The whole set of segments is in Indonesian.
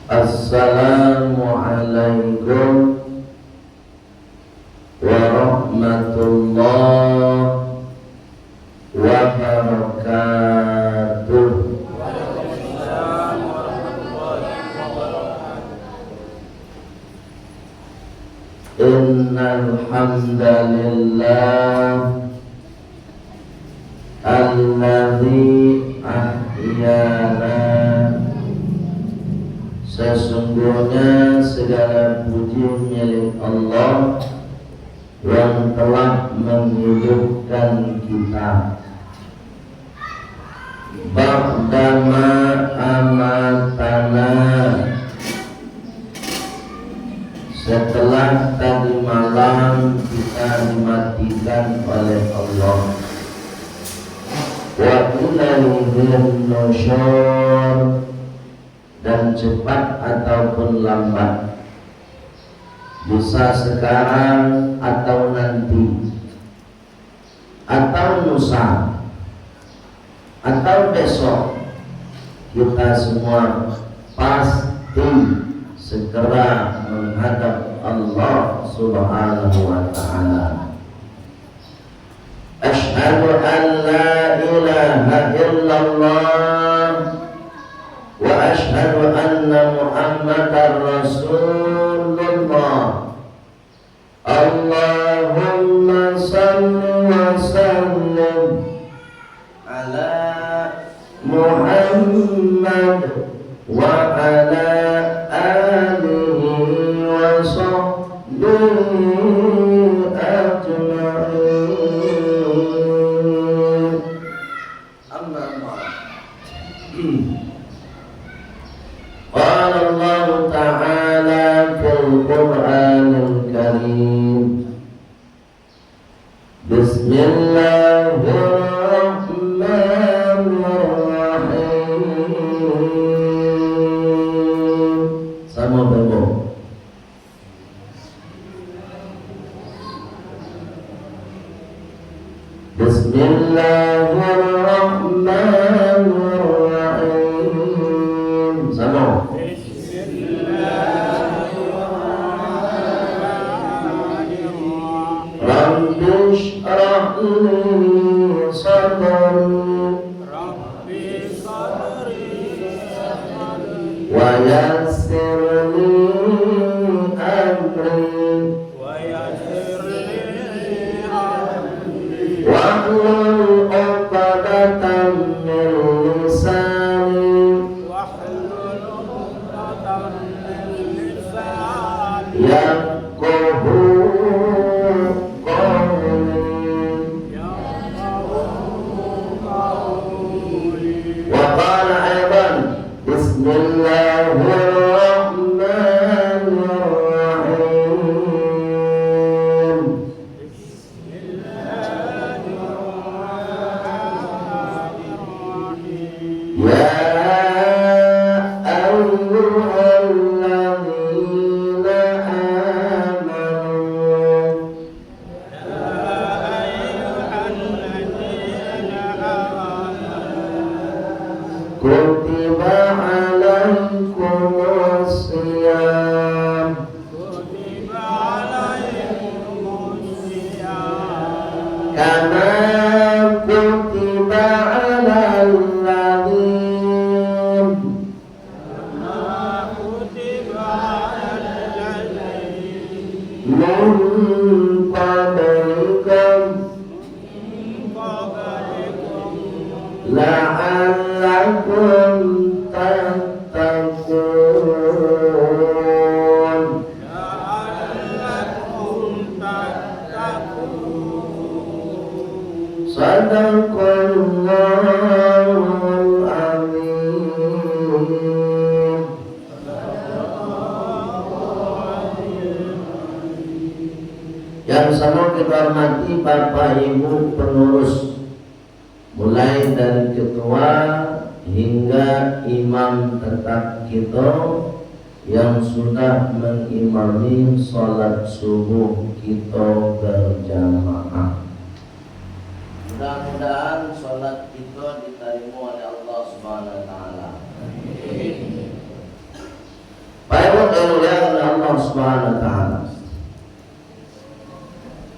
Assalamualaikum warahmatullahi wabarakatuh. Innal hamdalillah alladzi ahyana. Sesungguhnya segala puji milik Allah yang telah menghidupkan kita. Ba'dama amatana, setelah tadi malam kita dimatikan oleh Allah. Wa ilaihil nusyur, dan cepat ataupun lambat, bisa sekarang atau nanti, atau lusa, atau besok, kita semua pasti segera menghadap Allah Subhanahu wa ta'ala. Asyhadu an la ilaha illallah wa asyhadu anna Muhammadar Rasulullah. Allahumma salli wa sallim ala Muhammad wa ala alihi wa sahbihi ajma'in. Amma ba'd. Qala Allah Ta'ala fil Qur'anil Karim. Bismillahirrahmanirrahim. Sama bebo. Bismillahirrahmanirrahim. Sama. Rabbi shrah li sadri wa yassir li amri wahlul 'uqdatam min lisani yafqahu Bismillahirrahmanirrahim. Ya ayyuhalladzina amanu kutiba alaikumus shiyam kama kutiba alal ladzina min qablikum la'allakum tattaqun. Sadaqallahul azim. Yang sama kita hormati Bapak Ibu pengurus, mulai dari ketua hingga imam tetap kita yang sudah mengimami sholat subuh kita berjamaah. Mudah-mudahan sholat kita diterima oleh Allah Subhanahu wa ta'ala. Subhanahu wa taala.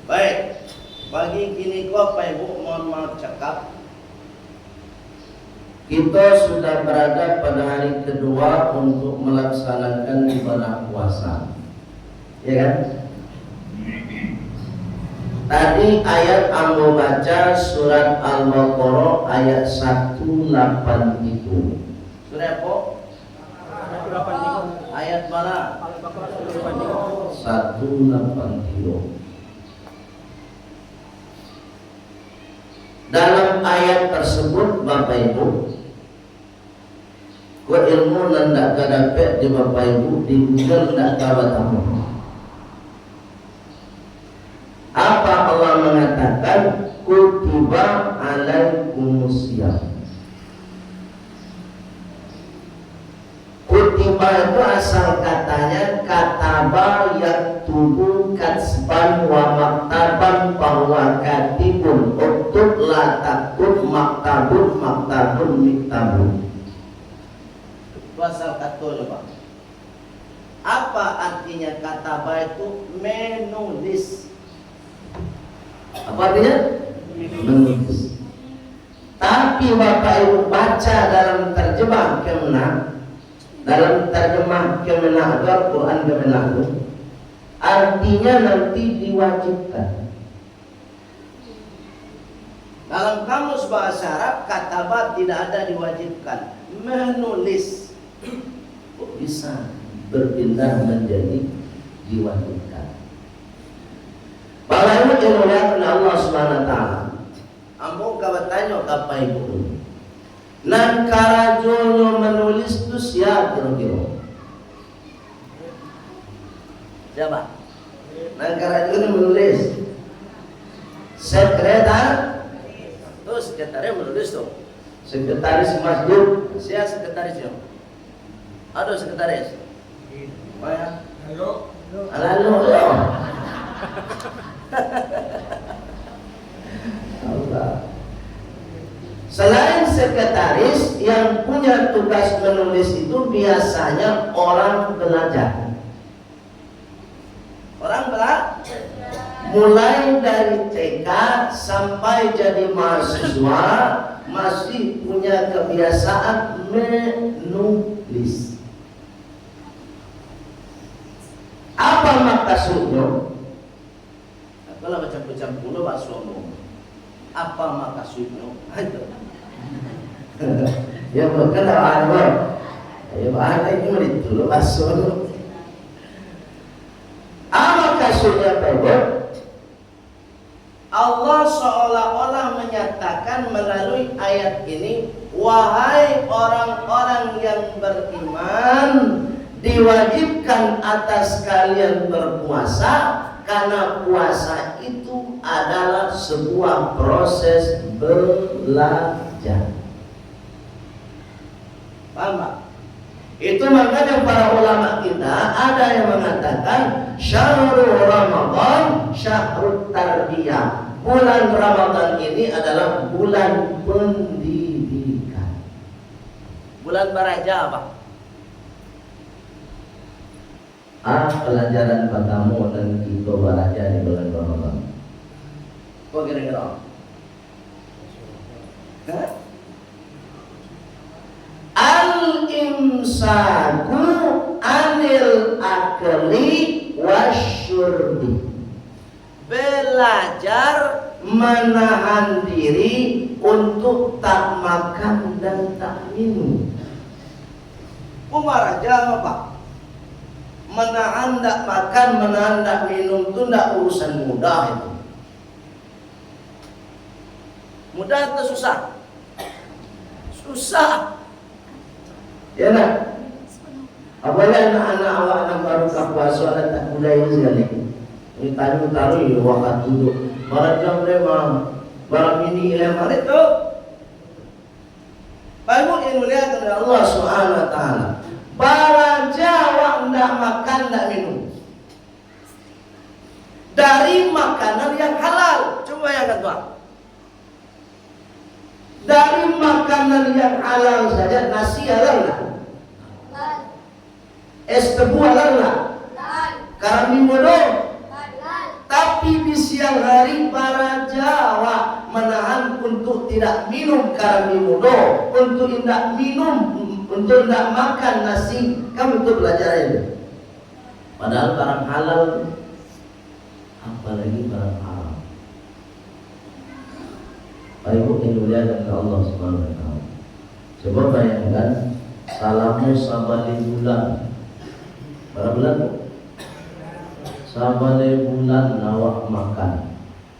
Baik, bagi kini kau Pak Ibu mohon maaf cakap, kita sudah berada pada hari kedua untuk melaksanakan ibadah puasa. Ya kan? Tadi ayat ambo baca surat Al-Baqarah ayat 18 itu. Surat apa? Ayat mana? 180. Dalam ayat tersebut Bapak Ibu, ko ilmu nanda kadapet di Bapak Ibu di Google ndak tahu. Apa Allah mengatakan kutiba alaikumusiyam. Kutiba itu asal katanya kataba yang tubuh katsban wa maktaban bahwa katibun uktub la taktub maktabun maktabun miktabun. Itu asal katanya Pak. Apa artinya kataba itu? Menulis. Apa artinya? Menulis. Tapi Bapak Ibu baca dalam terjemah Kemenak, dalam terjemah Kemenak Al-Quran Kemenak, artinya nanti diwajibkan. Dalam kamus bahasa Arab kataba tidak ada diwajibkan, menulis. Kok bisa berpindah menjadi diwajibkan? Bahwa ini dimuliakan Allah Subhanahu wa taala. Ambo kawatanyo Bapak Ibu. Nan karajonyo menulis itu siapa kira-kira? Siapa? Nan karajonyo menulis sekretar, Tuh sekretaris menulis tuh. sekretaris masjid. Saya sekretarisnya. Aduh sekretaris. Maya. Halo. Halo. Allah. Selain sekretaris yang punya tugas menulis itu biasanya orang belajar. Orang belak. Mulai dari TK sampai jadi mahasiswa masih punya kebiasaan menulis. Apa maksudnya? Kalau macam-macam pula Pak Suono. Apa maksudnya? Ya bukan apa? Ya ada itu itu maksudnya. Apa maksudnya Pak? Allah seolah-olah menyatakan melalui ayat ini, wahai orang-orang yang beriman, diwajibkan atas kalian berpuasa karena puasa itu adalah sebuah proses belajar. Paham Pak? Itu makanya para ulama kita ada yang mengatakan syahrul Ramadan syahrut tarbiyah. Bulan Ramadan ini adalah bulan pendidikan. Bulan baraja Pak. Pelajaran pertama dan kita belajar di bulan Ramadan. Kok kira-kira? Al-imsaku anil akli wasyurbi. Belajar menahan diri untuk tak makan dan tak minum. Umaraja apa? Menahan tak makan, menahan tak minum itu tidak urusan mudah itu. Mudah atau susah? Susah. Ya nak? Apalagi anak-anak awak anak baru puasa dan tak budaya sekali. Ini taruh ya waktu duduk. Barat jam lima, barat ini lima itu. Baru yang melihat dari Allah Subhanahu Wa Taala. Baraja awak tidak makan tidak minum. Dari makanan yang halal. Coba yang kedua. Dari makanan yang halal saja, nasi halal lah. Es tebu halal lah. Kami bodoh. Tapi di siang hari para Jawa menahan untuk tidak minum karami mudo, untuk tidak minum, untuk tidak makan nasi. Kamu itu belajar ini. Padahal barang halal, apalagi barang haram. Pak Ibu yang dimuliakan Allah Subhanahu wa taala. Coba bayangkan salamu sabali bulan. Berapa bulan? Sabale bulan nawak makan.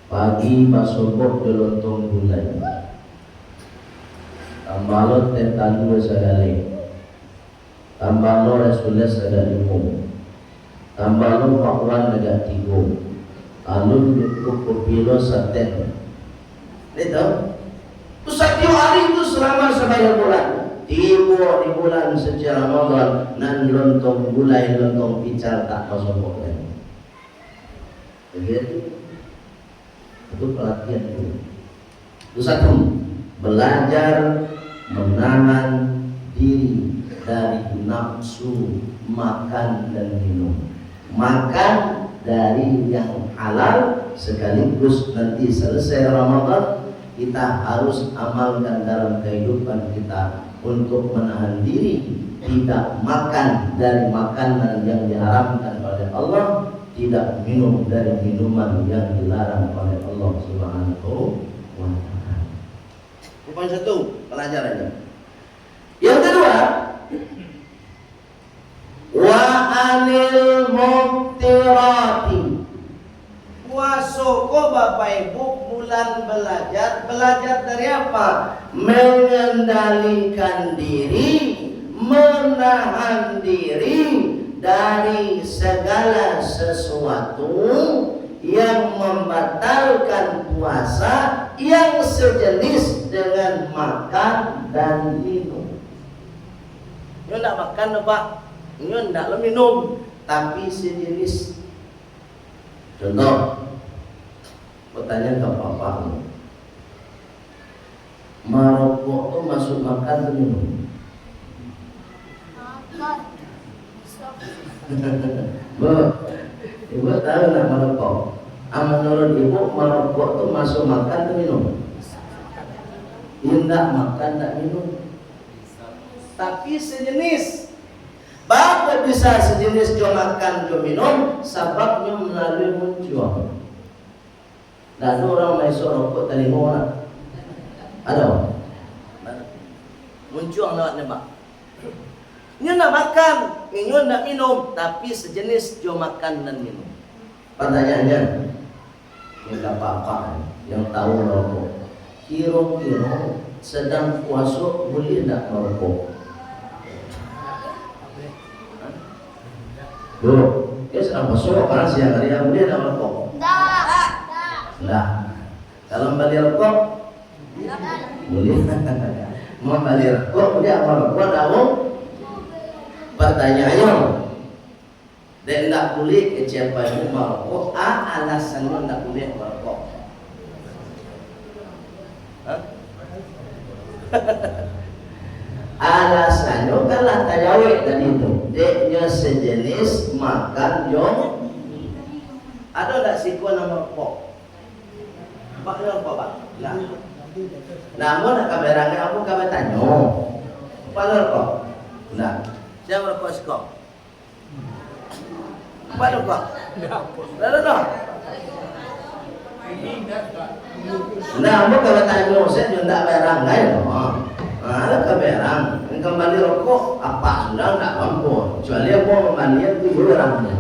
Pagi pasogok delontong bulan. Tambalot tetalu segale. Tambalo Rasulullah sedalimu. Tambalo pakwan negak tigo. Alun cukup kopilo saten. Itu. Setiap hari itu selama sebanyak bulan. Tibo di bulan secara Ramadan nan lontong gulai lontong pical tak pasogok lagi. Begitu. Itu pelatihan dulu. Itu satu, belajar menahan diri dari nafsu makan dan minum. Makan dari yang halal, sekaligus nanti selesai Ramadan kita harus amalkan dalam kehidupan kita untuk menahan diri tidak makan dari makanan yang diharamkan oleh Allah, tidak minum dari minuman yang dilarang oleh Allah Subhanahu wa taala. Poin satu pelajarannya. Yang kedua, wa anil muftirati. Puasoko Bapak Ibu bulan belajar dari apa? Mengendalikan diri, menahan diri dari segala sesuatu yang membatalkan puasa yang sejenis dengan makan dan minum. Ini tidak makan Pak, ini tidak minum, tapi sejenis. Contoh, pertanyaan ke Bapak, merokok itu masuk makan atau minum? Bu, Ibu tahu nak merokok? Menurut Ibu merokok itu masuk makan atau minum? Tidak makan, tidak minum. Tapi sejenis. Bapak bisa sejenis jo makan jo minum, sebabnya melalui muncul. Dan orang masuk rokok tadi orang. Ada? Muncul lewatnya Pak. Ini nak makan, ini nak minum, tapi sejenis jo makan dan minum. Pertanyaannya, kita Bapak yang tahu rokok, kira-kira sedang puasa boleh tak merokok? Bu, dia sedang puasa orang siang hari yang boleh tak merokok? Tidak. Kalau beli rokok, boleh. Mau beli rokok, dia merokok, tahu? Pertanyaannya, dia tidak boleh kecepatannya merokok. Alasannya tidak boleh merokok. Alasannya kalah tajawik tadi itu. Dia sejenis makan jom. Ada tak sikuan nama merokok? Pak ni merokok Pak? Nah. Namun nak kameranya aku kamer tanya. Pak merokok? Nah. Saya merokok sekop. Pak merokok? Dah. Nah, aku kamer tanya saya juga tak berang kan? Ada keberang, kembali rokok apa sudah tidak mampu. Kecuali aku kembali itu berangnya.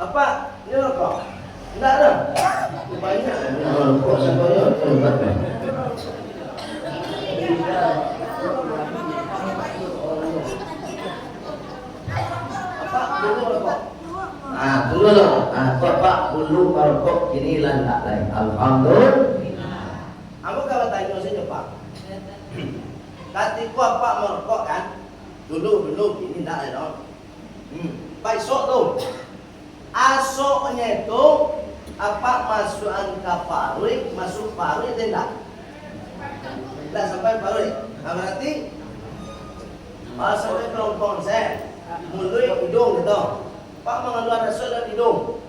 Apa? Ini rokok? Tidak ada. Banyak rokok semuanya tempat. Apa? Dulu rokok. Tunggu loh. Bapak dulu rokok kini landak lain. Alhamdulillah. Aku kalau tanya saja Pak. Tadi ku apa merokok kan? Dulu ini tak ada. Pak esok tu. Asoknya itu apa masukan ke paruh, masuk paruh tidak? Tidak sampai paruh. Berarti sampai kerongkong saya, mulut hidung gitu. Pak mengeluarkan rasuk dari hidung.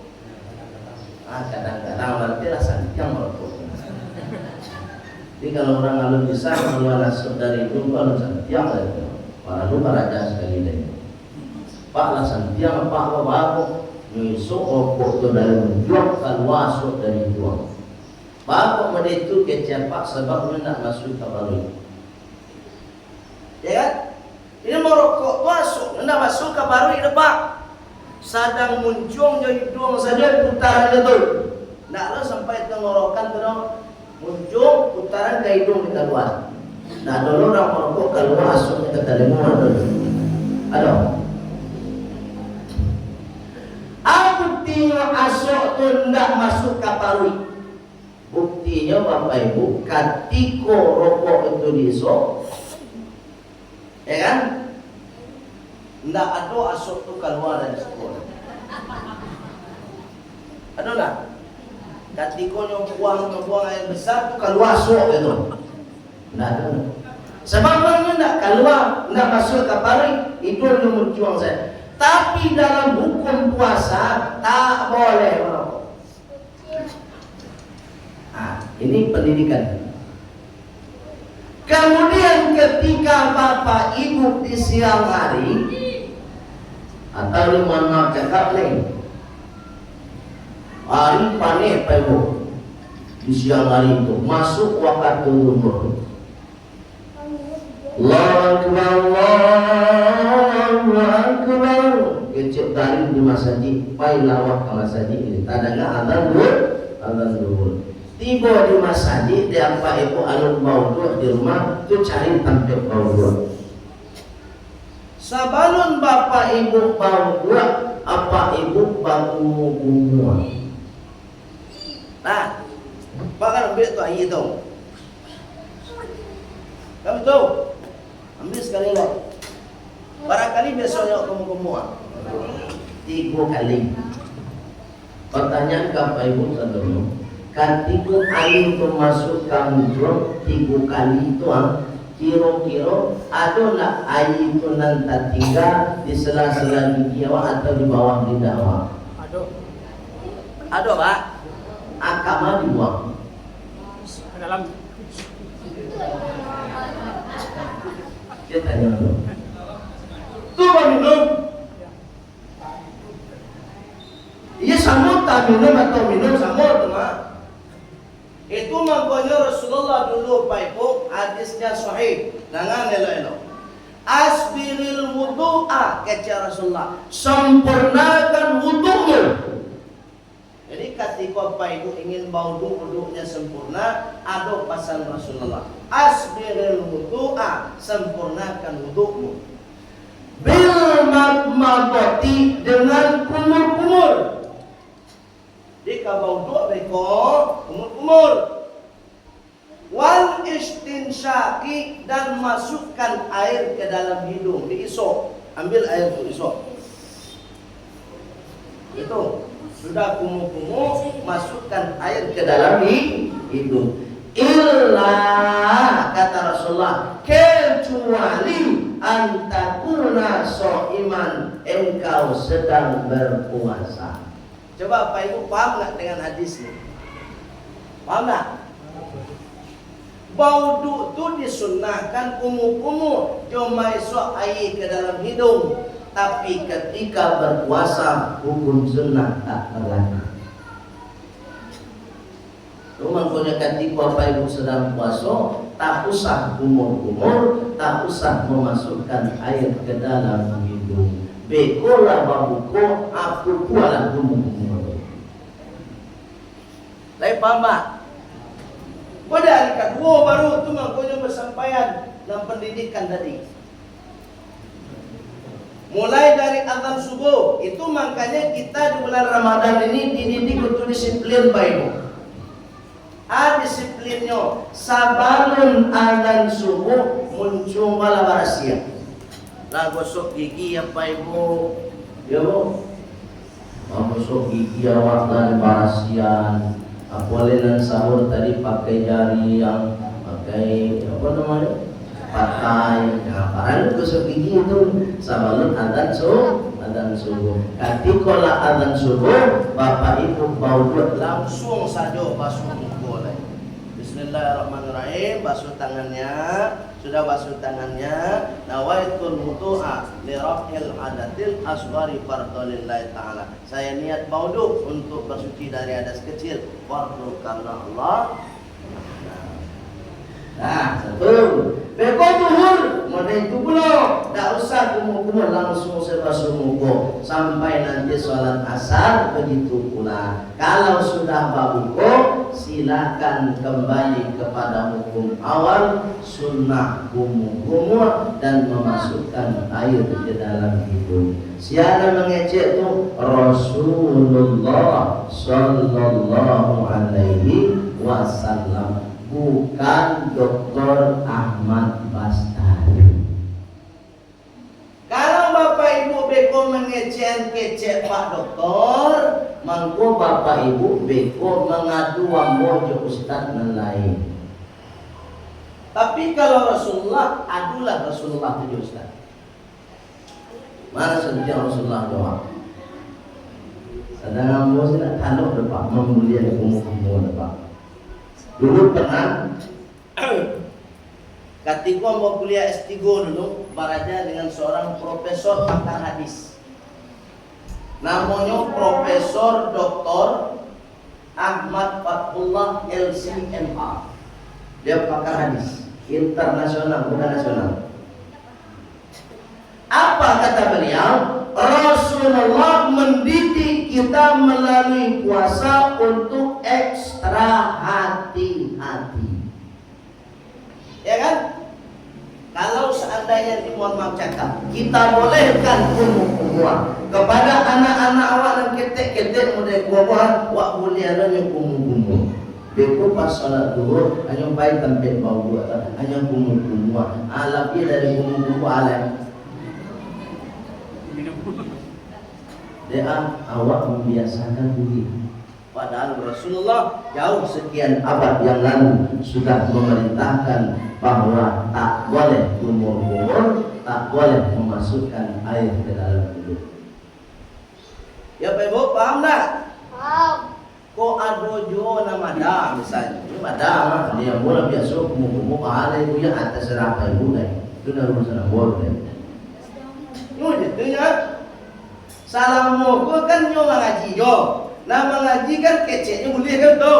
Kadang-kadang berarti rasanya yang merokok. Jadi kalau orang kalau bisa mengeluarkan rasuk dari hidung, kalau santiang itu, para lupa raja sekali deh. Pak lah santiang, pak bapak nyusuk rokok itu dari menjual keluar masuk dari hidung. Bapak pada itu kecepak sebab nak masuk ke baru. Ya kan? Ini merokok masuk, hendak masuk ke baru ini pak. Sadang muncung jadi hidung saja putaran itu. Naklah sampai tenggorokan terus muncung putaran ke hidung kita keluar. Nah dulu orang merokok keluar masuk ke dalam mulut. Aduh. Buktinya asok itu tidak masuk ke paru. Buktinya Bapak Ibu, ketika rokok itu diisok, ya kan? Tidak ada asok itu keluar dari sekolah. Ada tak? Ketika buang air besar itu keluar asok itu. Tidak ada. Sebab mana tidak keluar, tidak masuk ke paru, itu yang mencuang saya. Tapi dalam hukum puasa tak boleh merokok. Ini pendidikan. Kemudian ketika Bapak Ibu di siang hari atau di mana cakap lain, hari panen Pak Ibu di siang hari itu masuk waktu zuhur. Allahu Akbar. Kecil dari di masjid, pai lawak ke masjid ini. Tadanya azan zuhur. Tiba di masjid, dia apa ibu alun bau di rumah, tu cari tampil bau dua. Sabalun bapak ibu bau dua, apa ibu bau bunga. Nah, bakal ambil tu air tu. Kamu tahu? Ambil sekali lagi. Barangkali besoknya kamu semua 3 kali. Pertanyaan Bapak Ibu saudara, ketika air itu masuk ke mulut 3 kali itu, kira-kira ada nak air itu nanti tinggal di sela-sela gigi awak atau di bawah lidah awak? Ada Pak. Akama dibuang. Dalam Dia tanya dulu. Tu minum. Ia sama tak minum atau minum sama tu mak. Itu makanya Rasulullah dulu Pak Ibu hadisnya sahih. Jangan elok-elok. Asbiril wudu'a kata Rasulullah. Sempurnakan wudu'mu. Jadi ketika Pak Ibu ingin wudu'nya sempurna, ada pasal Rasulullah. Asbiril wudu'a, sempurnakan wudu'mu. Bil madmadati, dengan kumur-kumur. Jika wudu' mereka kumur-kumur. Wal istinsyaki, dan masukkan air ke dalam hidung, diisok. Ambil air itu isok. Itu sudah kumur-kumur, masukkan air ke dalam hidung. Illa kata Rasulullah, kecuali antakuna so'iman, engkau sedang berpuasa. Coba Pak Ibu paham nggak dengan hadis ini? Paham nggak? Wudu itu disunnahkan kumur-kumur, cuma isok air ke dalam hidung. Tapi ketika berpuasa, hukum sunnah tak berlaku. Rumah punya ketika Bapak Ibu sedang puasa, tak usah kumur-kumur, tak usah memasukkan air ke dalam hidung. Bekola babuko, aku kuala kumur-kumur. Lain paham tak? Pada hari kedua baru tu makanya bersampaian dalam pendidikan tadi. Mulai dari azan subuh, itu makanya kita di bulan Ramadan ini dididik untuk disiplin Pak Ibu. Disiplinnya sabalun azan subuh muncul malam rahasia. Lah gosok gigi ya Pak Ibu. Ya Bu. Gosok gigi awak dan barasian. Boleh dan sahur tadi pakai jari yang pakai apa namanya? pakai para kusuk gigi itu sebelum adzan subuh. Ketika adzan subuh, bapak ibu bau langsung saja basuh muka. Bismillahirrahmanirrahim. Basuh tangannya. Sudah basuh tangannya, nawaitul wudu'a li raf'il hadatil asghari fardhalillahi ta'ala. Saya niat bauduk untuk bersuci dari hadas kecil fardu karena Allah. Nah, satu. Beko tuhur, model itu belum. Tak usah kumur-kumur langsung sebasuh muka sampai nanti sholat asar begitu pula. Kalau sudah babuko, silakan kembali kepada hukum awal sunnah kumur-kumur dan memasukkan air ke dalam hidung. Siapa mengecek itu Rasulullah Sallallahu Alaihi Wasallam, bukan Dr. Ahmad Bastari. Kalau bapak ibu beko mengecek Pak Doktor, mangko bapak ibu beko mengadu ambo ustaz dan lain. Tapi kalau Rasulullah, adulah Rasulullah itu ustaz. Mana sejak Rasulullah doa? Sedang ambo tidak tahu depak memuliakan umum depak. Dulu pernah ketika mau kuliah S3 dulu beraja dengan seorang profesor pakar hadis. Namanya Profesor Dr. Ahmad Fathullah LCMA. Dia pakar hadis internasional, bukan nasional. Apa kata beliau? Rasulullah mendidik kita melalui puasa untuk ekstra hati-hati. Ya kan? Kalau seandainya mohon maaf cakap, kita bolehkan kumur-kumur kepada anak-anak awak dan ketek-ketek model kuah wak bulianan yang kumur-kumur. Beko pas salat duhur hanya baik tempat bau buat hanya kumur-kumur. Alapnya dari kumur-kumur alam. Dia awak membiasakan begitu. Padahal Rasulullah jauh sekian abad yang lalu sudah memerintahkan bahwa tak boleh kumur-kumur, tak boleh memasukkan air ke dalam hidup. Ya Pak Ibu, paham tak? Paham. Kok adojo nama dah misalnya. Ini ada dia mula biasa kumur-kumur pahala itu ya atas serapa ibu deh. Itu dah urusan boleh. Itu ya. Salam moko kan nyo mengaji yo. Nah mengaji kan keceknya boleh kan tu.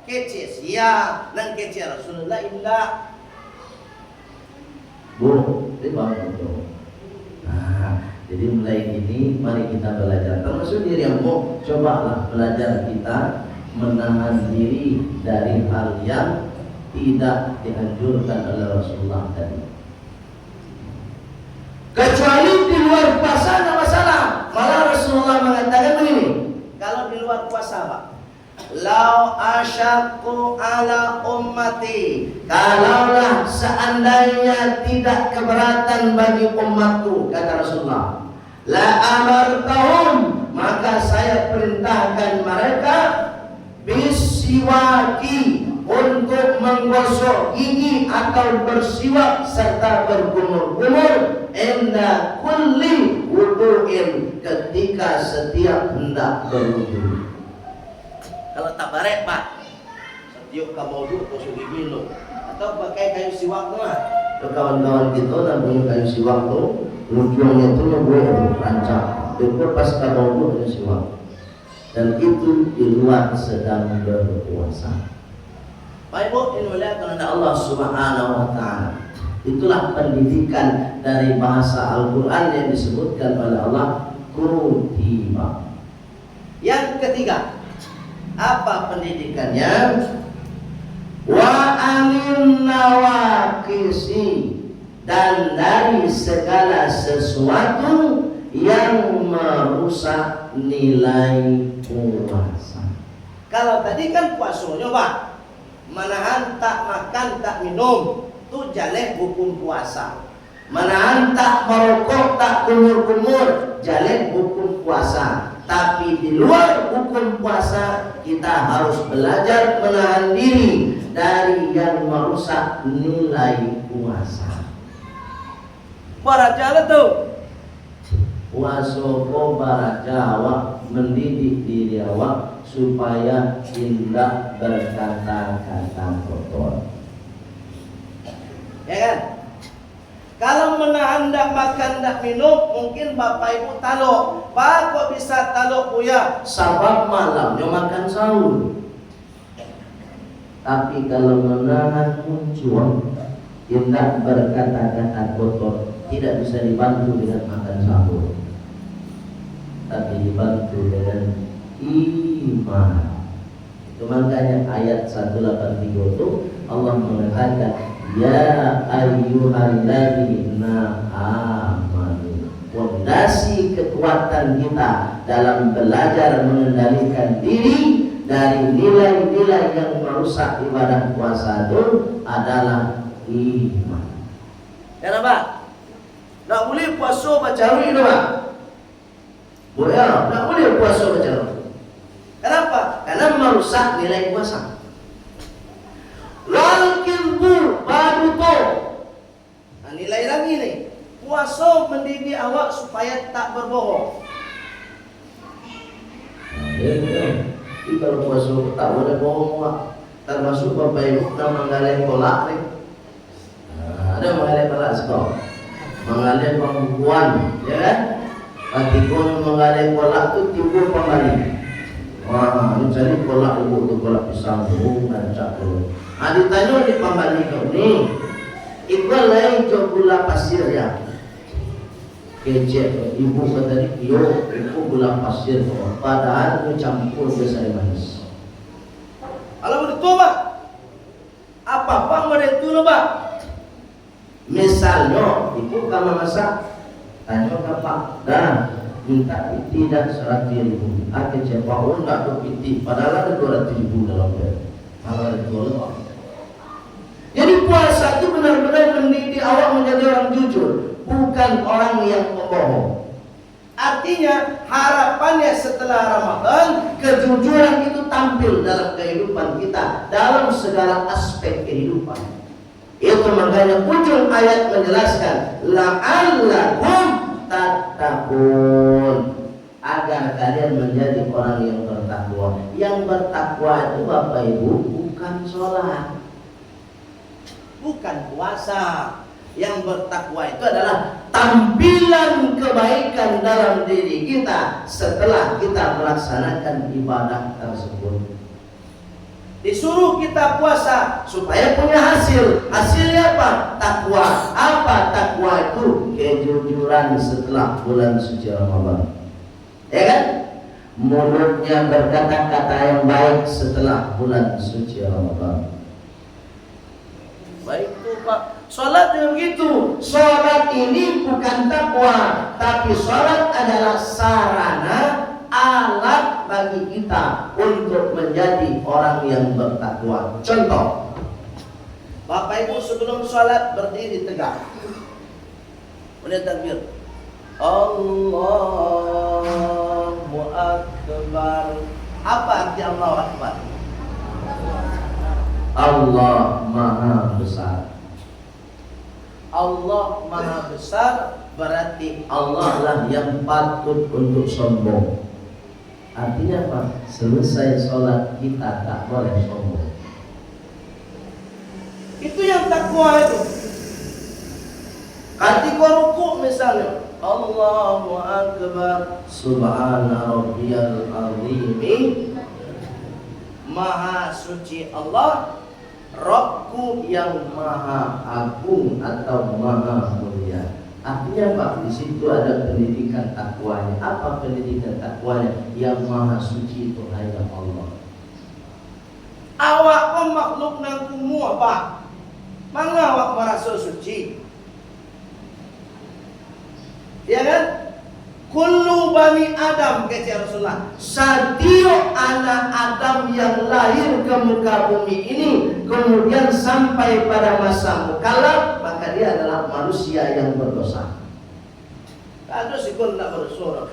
Kecek sia dan kecek Rasulullah indah. Bu, dia bangun tu. Nah, jadi mulai ini mari kita belajar. Termasuk diri yang mau cobalah belajar kita menahan diri dari hal yang tidak dianjurkan oleh Rasulullah tadi. Kecuali di luar puasa tidak masalah. Malah Rasulullah mengatakan begini, kalau di luar puasa Pak, lau asyaqu ala ummati, kalaulah seandainya tidak keberatan bagi umatku, kata Rasulullah, la amartahum, maka saya perintahkan mereka bisiwaki, untuk menggosok gigi atau bersiwak serta berkumur-kumur inda kulli wudu'in, ketika setiap hendak berwudu. Kalau tak barek Pak, setiap kamu wudu gosok gigi lo, atau pakai kayu siwak mah. Kawan-kawan kita nak punya kayu siwak tu, ujungnya tu yang boleh rancak. Itu pas kamu wudu kayu siwak. Dan itu di luar sedang berpuasa. Baik Bu, ini muliakan oleh Allah Subhanahu wa Ta'ala. Itulah pendidikan dari bahasa Al-Quran yang disebutkan oleh Allah kutiba. Yang ketiga, apa pendidikannya? Wa anin nawaqisi, dan dari segala sesuatu yang merusak nilai puasa. Kalau tadi kan puasanya Pak, menahan tak makan tak minum, tu jaleh hukum puasa. Menahan tak merokok tak kumur-kumur, jaleh hukum puasa. Tapi di luar hukum puasa, kita harus belajar menahan diri dari yang merusak nilai puasa. Baraja tu. Puasa ko baraja awak mendidik diri awak supaya tidak berkata-kata kotor. Ya kan? Kalau menahan tak makan tak minum, mungkin bapak ibu taluk. Pak kok bisa taluk buya? Sebab malamnya makan sahur. Tapi kalau menahan muncul, tidak berkata-kata kotor, tidak bisa dibantu dengan makan sahur, tapi dibantu dengan iman. Itu makanya ayat 183 itu Allah mengatakan, ya ayyuhalladzina amanu. Fondasi kekuatan kita dalam belajar mengendalikan diri dari nilai-nilai yang merusak ibadah puasa itu adalah iman. Kenapa? Tak boleh puasa baca hari tu, Pak. Boleh tak boleh puasa baca hari. Kenapa? Karena merusak nilai puasa. Lal kilbu badu to. Nah, nilai lagi nih. Puasa mendidik awak supaya tak berbohong. Jadi kalau puasa tak boleh bohong, Pak. Termasuk bapak ibu nak menggalai kolak nih. Ada menggalai kolak sekolah, menggalai perempuan, ya kan? Ketika menggalai kolak tu timbul pembali. Wah, ini cari kolak ibu tu kolak pisang tu, rancak tu. Ditanya di pembali kau ni, iqbal lain jo gula pasir ya. Kecek ibu kata ni, yo, ibu gula pasir tu. Padahal tu campur dengan air manis. Kalau begitu, Pak, apa mereka tu, Pak? Misalnya, ibu kalau masak, tanya ke Pak, dah minta piti dan 100.000. Akhir siapa pun tak ada piti, padahal ada 200.000 dalam dia. Kalau ada 200. Jadi puasa itu benar-benar mendidik awak menjadi orang jujur, bukan orang yang membohong. Artinya harapannya setelah Ramadan, kejujuran itu tampil dalam kehidupan kita, dalam segala aspek kehidupan. Itu makanya ujung ayat menjelaskan la'allakum tattaqun, agar kalian menjadi orang yang bertakwa. Yang bertakwa itu Bapak Ibu bukan sholat, bukan puasa. Yang bertakwa itu adalah tampilan kebaikan dalam diri kita setelah kita melaksanakan ibadah tersebut. Disuruh kita puasa supaya punya hasil. Hasilnya apa? Takwa. Apa takwa itu? Kejujuran setelah bulan suci Ramadan. Ya kan? Mulutnya berkata-kata yang baik setelah bulan suci Ramadan. Baik itu, Pak. Salat dengan begitu. Salat ini bukan takwa, tapi salat adalah sarana, alat bagi kita untuk menjadi orang yang bertakwa. Contoh, Bapak Ibu sebelum salat berdiri tegak, boleh takbir, Allahu Akbar. Apa arti Allahu Akbar? Allah Maha Besar. Allah Maha Besar berarti Allah lah yang patut untuk sombong. Artinya apa? Selesai sholat kita tak boleh sombong. Itu yang takwa itu. Ketika ruku misalnya, Allahu Akbar, Subhana Rabbiyal Azim, Maha Suci Allah, Rabbku yang Maha Agung atau Maha Mulia. Artinya Pak, di situ ada pendidikan takwanya. Apa pendidikan takwanya? Yang Maha Suci itu hanya Allah. Awak pun makhluk nangkumu apa? Mangga awak merasa suci? Ya kan? Kullu bani Adam, kata Rasulullah, setiap anak Adam yang lahir ke muka bumi ini kemudian sampai pada masa mukallaf, maka dia adalah manusia yang berdosa. Kalau sikun tak berdosa,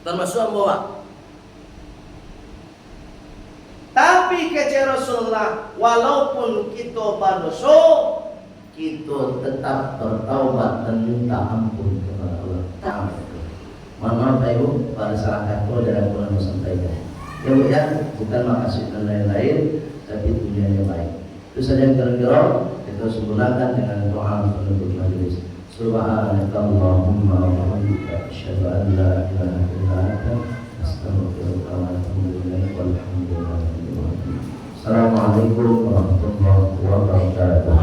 termasuk bawa. Tapi kata Rasulullah, walaupun kita berdosa, kita tetap bertaubat dan minta ampun kepada Allah. Mohon maaf Pak Ibu, pada salah kata dalam Quran sampaikan. Ya Bu ya, bukan makasih dan lain-lain, tapi tujuannya baik. Itu saja yang kira-kira kita sempurnakan dengan doa penutup majelis. Subhanakallahumma wa bihamdika asyhadu an la ilaha illa anta astaghfiruka wa atubu ilaik. Walhamdulillahi rabbil alamin. Assalamualaikum warahmatullahi wabarakatuh.